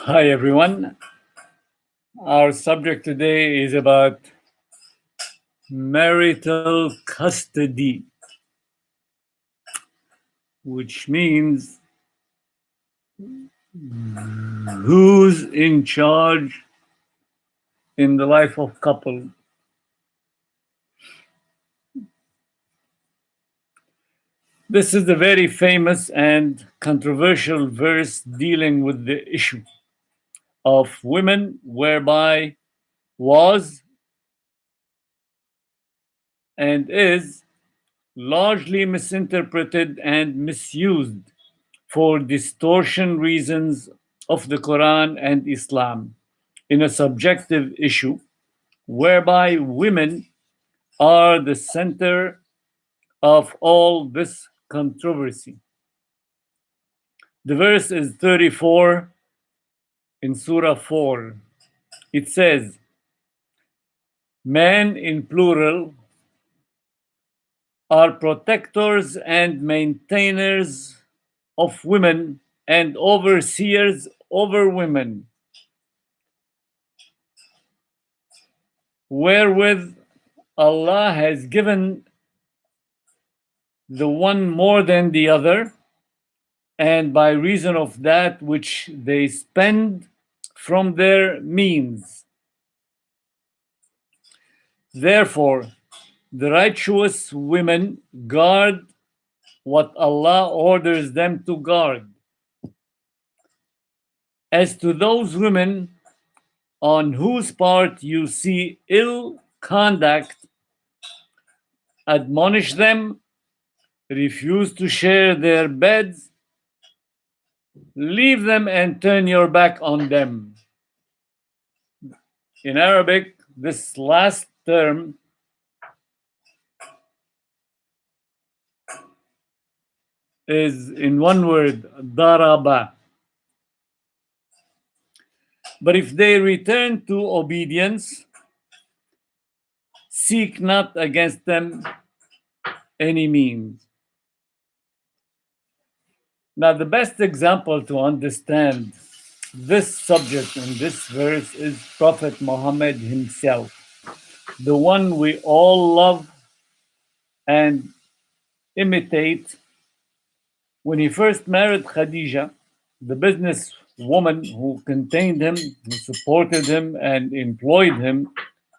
Hi everyone. Our subject today is about marital custody, which means who's in charge in the life of couple. This is a very famous and controversial verse dealing with the issue of women, whereby was and is largely misinterpreted and misused for distortion reasons of the Quran and Islam in a subjective issue whereby women are the center of all this controversy. The verse is 34 in Surah 4. It says, men in plural are protectors and maintainers of women and overseers over women, wherewith Allah has given the one more than the other, and by reason of that which they spend from their means. Therefore, the righteous women guard what Allah orders them to guard. As to those women on whose part you see ill conduct, admonish them, refuse to share their beds, leave them and turn your back on them. In Arabic, this last term is in one word, daraba. But if they return to obedience, seek not against them any means. Now, the best example to understand this subject in this verse is Prophet Muhammad himself, the one we all love and imitate. When he first married Khadija, the business woman who contained him, who supported him and employed him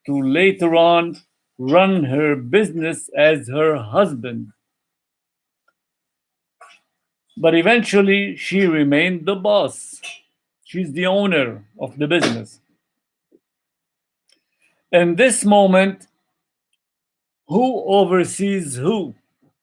to later on run her business as her husband. But eventually she remained the boss. She's the owner of the business. In this moment, who oversees who?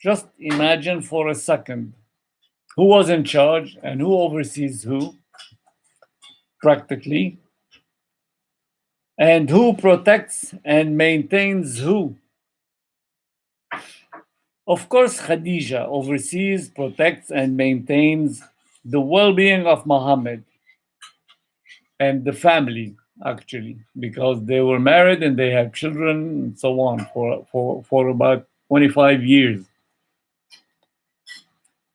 Just imagine for a second who was in charge and who oversees who, practically, and who protects and maintains who. Of course, Khadija oversees, protects, and maintains the well-being of Muhammad and the family, actually, because they were married and they have children and so on for about 25 years.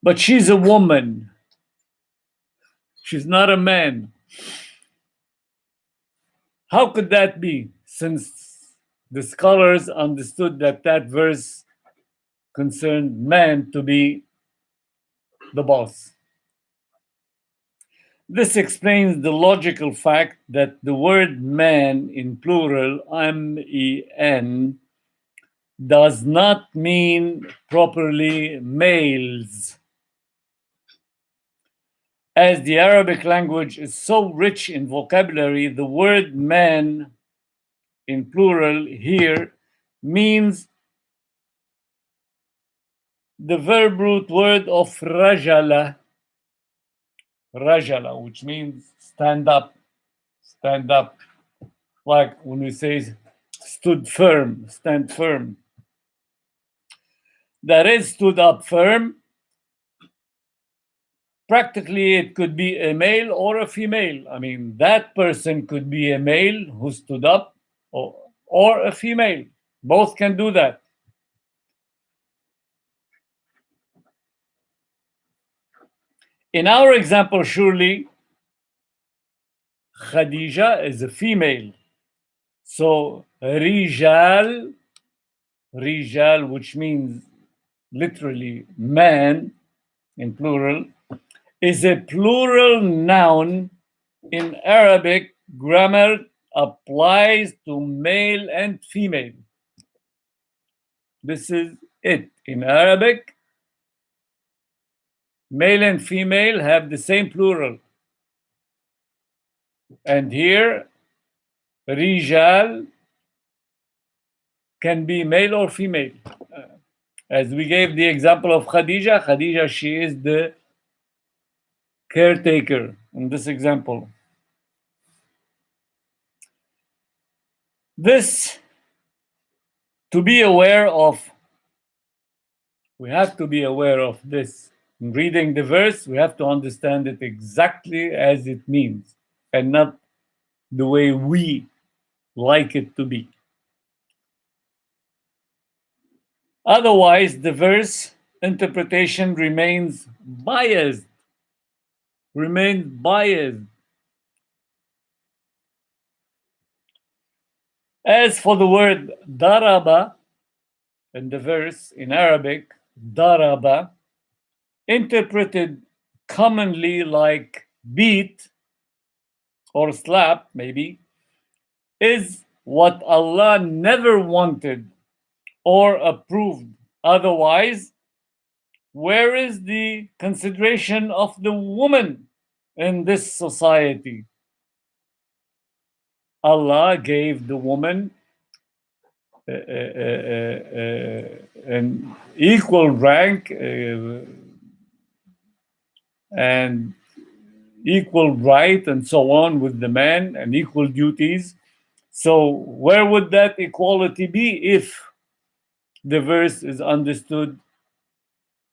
But she's a woman. She's not a man. How could that be, since the scholars understood that that verse concerned man to be the boss? This explains the logical fact that the word man in plural, M-E-N, does not mean properly males. As the Arabic language is so rich in vocabulary, the word man in plural here means the verb root word of rajala, which means stand up, like when we say stood firm, stand firm. That is, stood up firm. Practically, it could be a male or a female. I mean, that person could be a male who stood up or a female. Both can do that. In our example, surely, Khadija is a female. So Rijal, which means literally man in plural, is a plural noun in Arabic grammar, applies to male and female. This is it. In Arabic, male and female have the same plural. And here, Rijal can be male or female. As we gave the example of Khadija, Khadija, she is the caretaker in this example. This, to be aware of, we have to be aware of this. In reading the verse, we have to understand it exactly as it means and not the way we like it to be. Otherwise, the verse interpretation remains biased. As for the word daraba in the verse in Arabic, daraba, interpreted commonly like beat or slap, maybe, is what Allah never wanted or approved. Otherwise, where is the consideration of the woman in this society? Allah gave the woman an equal rank and equal right and so on with the man, and equal duties. So where would that equality be if the verse is understood,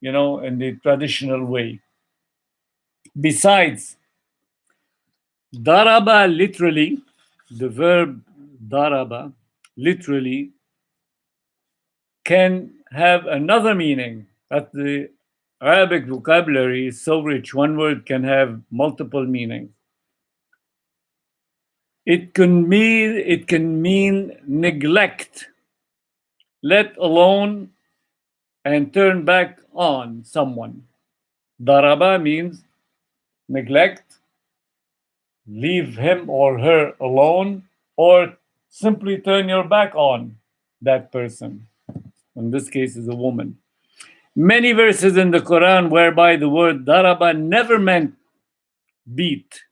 in the traditional way? Besides, daraba literally, the verb daraba literally can have another meaning. That the Arabic vocabulary is so rich, one word can have multiple meanings. It can mean neglect, let alone, and turn back on someone. Daraba means neglect, leave him or her alone, or simply turn your back on that person. In this case, is a woman. Many verses in the Quran whereby the word daraba never meant beat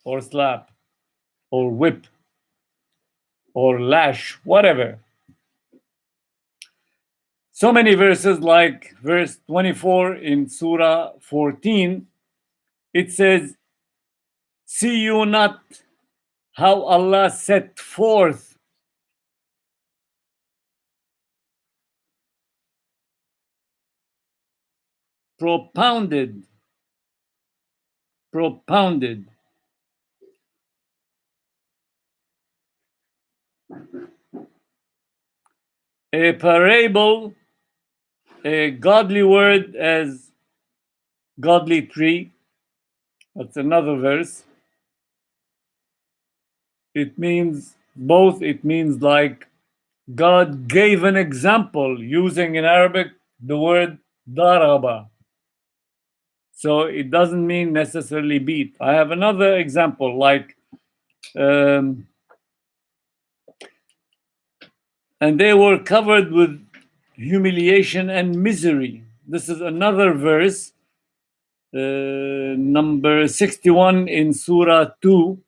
or slap or whip or lash, whatever. So many verses, like verse 24 in Surah 14, it says, "See you not how Allah set forth propounded a parable, a godly word as godly tree." That's another verse. It means both. It means like God gave an example using in Arabic the word daraba. So it doesn't mean necessarily beat. I have another example, like and they were covered with humiliation and misery. This is another verse, number 61 in Surah 2,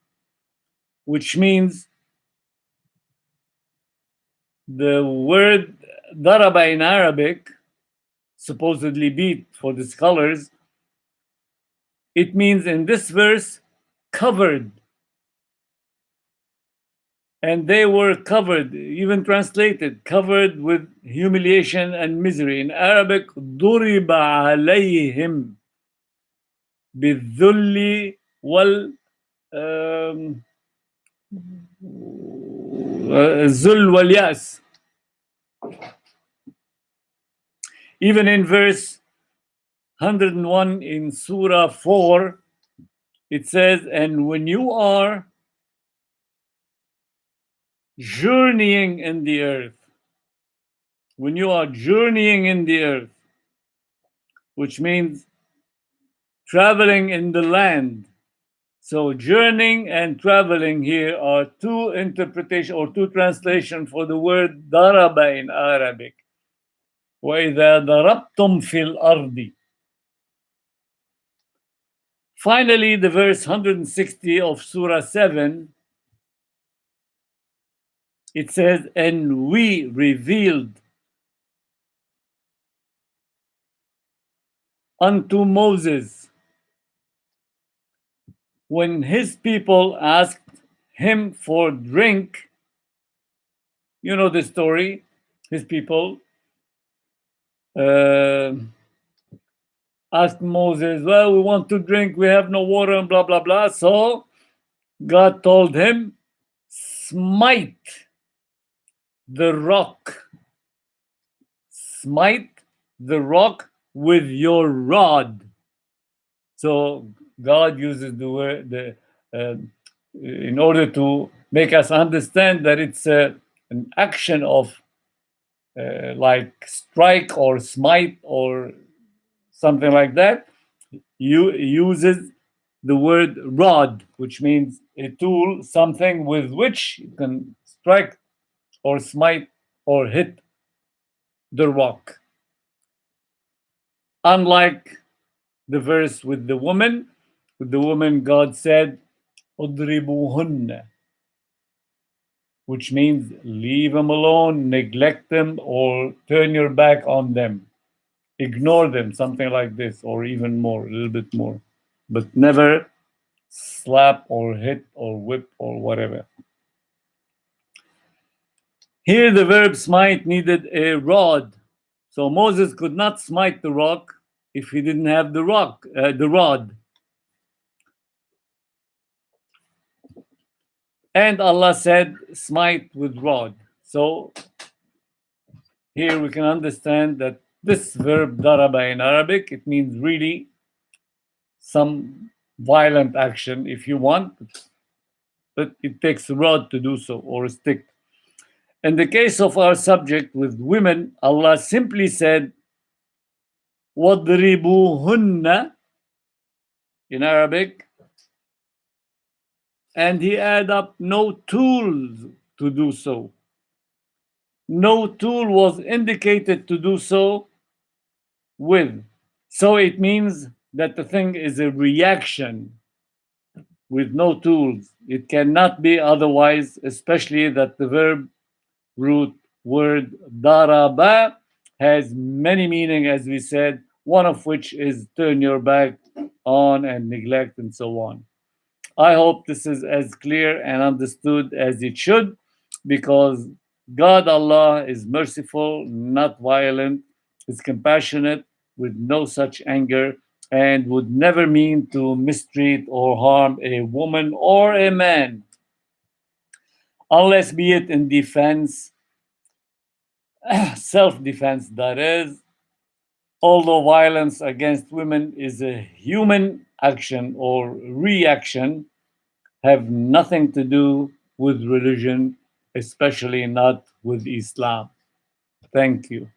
which means the word daraba in Arabic, supposedly beat for the scholars, it means in this verse covered. And they were covered, even translated, covered with humiliation and misery. In Arabic, ضُرِبَ عَلَيْهِمْ بِالذُّلِّ الذُّلْ وَالْيَأْسِ. Even in verse 101 in Surah 4, It says, and when you are journeying in the earth, when you are journeying in the earth, which means traveling in the land. So journeying and traveling here are two interpretation or two translation for the word daraba in Arabic. وَإِذَا ضَرَبْتُمْ فِي الْأَرْضِ. Finally, the verse 160 of Surah 7, it says, and we revealed unto Moses when his people asked him for drink. You know the story. His people asked Moses, well, we want to drink, we have no water, and blah, blah, blah. So God told him, smite the rock. Smite the rock with your rod. So God uses the word in order to make us understand that it's an action of like strike or smite or something like that. Uses the word rod, which means a tool, something with which you can strike or smite or hit the rock. Unlike the verse with the woman, God said, "Udribuhunna," which means leave them alone, neglect them, or turn your back on them, ignore them, something like this, or even more, a little bit more, but never slap or hit or whip or whatever. Here the verb smite needed a rod. So Moses could not smite the rock if he didn't have the rod. And Allah said, smite with rod. So here we can understand that this verb daraba in Arabic, it means really some violent action if you want, but it takes a rod to do so, or a stick. In the case of our subject with women, Allah simply said, وَاضْرِبُوهُنَّ in Arabic, and he added up no tools to do so. No tool was indicated to do so with. So it means that the thing is a reaction with no tools. It cannot be otherwise, especially that the verb root word daraba has many meanings, as we said, one of which is turn your back on and neglect and so on. I hope this is as clear and understood as it should, because God Allah is merciful, not violent, is compassionate, with no such anger, and would never mean to mistreat or harm a woman or a man, unless be it in defense, self-defense that is, although violence against women is a human action or reaction, have nothing to do with religion, especially not with Islam. Thank you.